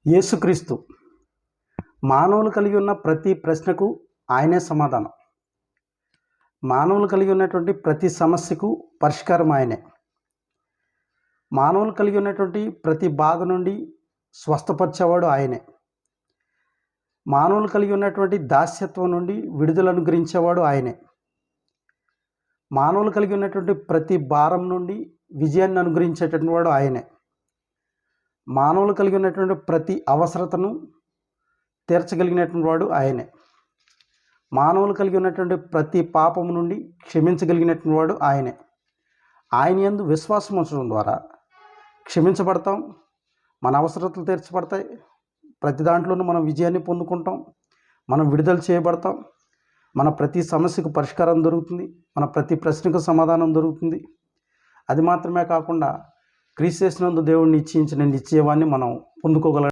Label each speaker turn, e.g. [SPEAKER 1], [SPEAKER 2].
[SPEAKER 1] యేసుక్రీస్తు మానవులు కలిగి ఉన్న ప్రతి ప్రశ్నకు ఆయనే సమాధానం. మానవులు కలిగి ఉన్నటువంటి ప్రతి సమస్యకు పరిష్కారం ఆయనే. మానవులు కలిగి ఉన్నటువంటి ప్రతి బాధ నుండి స్వస్థపరిచేవాడు ఆయనే. మానవులు కలిగి ఉన్నటువంటి దాస్యత్వం నుండి విడుదల అనుగ్రహించేవాడు ఆయనే. మానవులు కలిగి ఉన్నటువంటి ప్రతి భారం నుండి విజయాన్ని అనుగ్రహించేటటువంటి వాడు ఆయనే. మానవులు కలిగి ఉన్నటువంటి ప్రతి అవసరతను తీర్చగలిగినటువంటి వాడు ఆయనే. మానవులు కలిగి ఉన్నటువంటి ప్రతి పాపము నుండి క్షమించగలిగినటువంటి వాడు ఆయనే. ఆయన యందు విశ్వాసం ఉంచడం ద్వారా క్షమించబడతాం, మన అవసరతలు తీర్చబడతాయి, ప్రతి దాంట్లోనూ మనం విజయాన్ని పొందుకుంటాం, మనం విడుదల చేయబడతాం, మన ప్రతి సమస్యకు పరిష్కారం దొరుకుతుంది, మన ప్రతి ప్రశ్నకు సమాధానం దొరుకుతుంది. అది మాత్రమే కాకుండా క్రీస్తు యేసునందు దేవుడు నిశ్చయించిన నిశ్చయవాన్ని మనం పొందుకోగలం.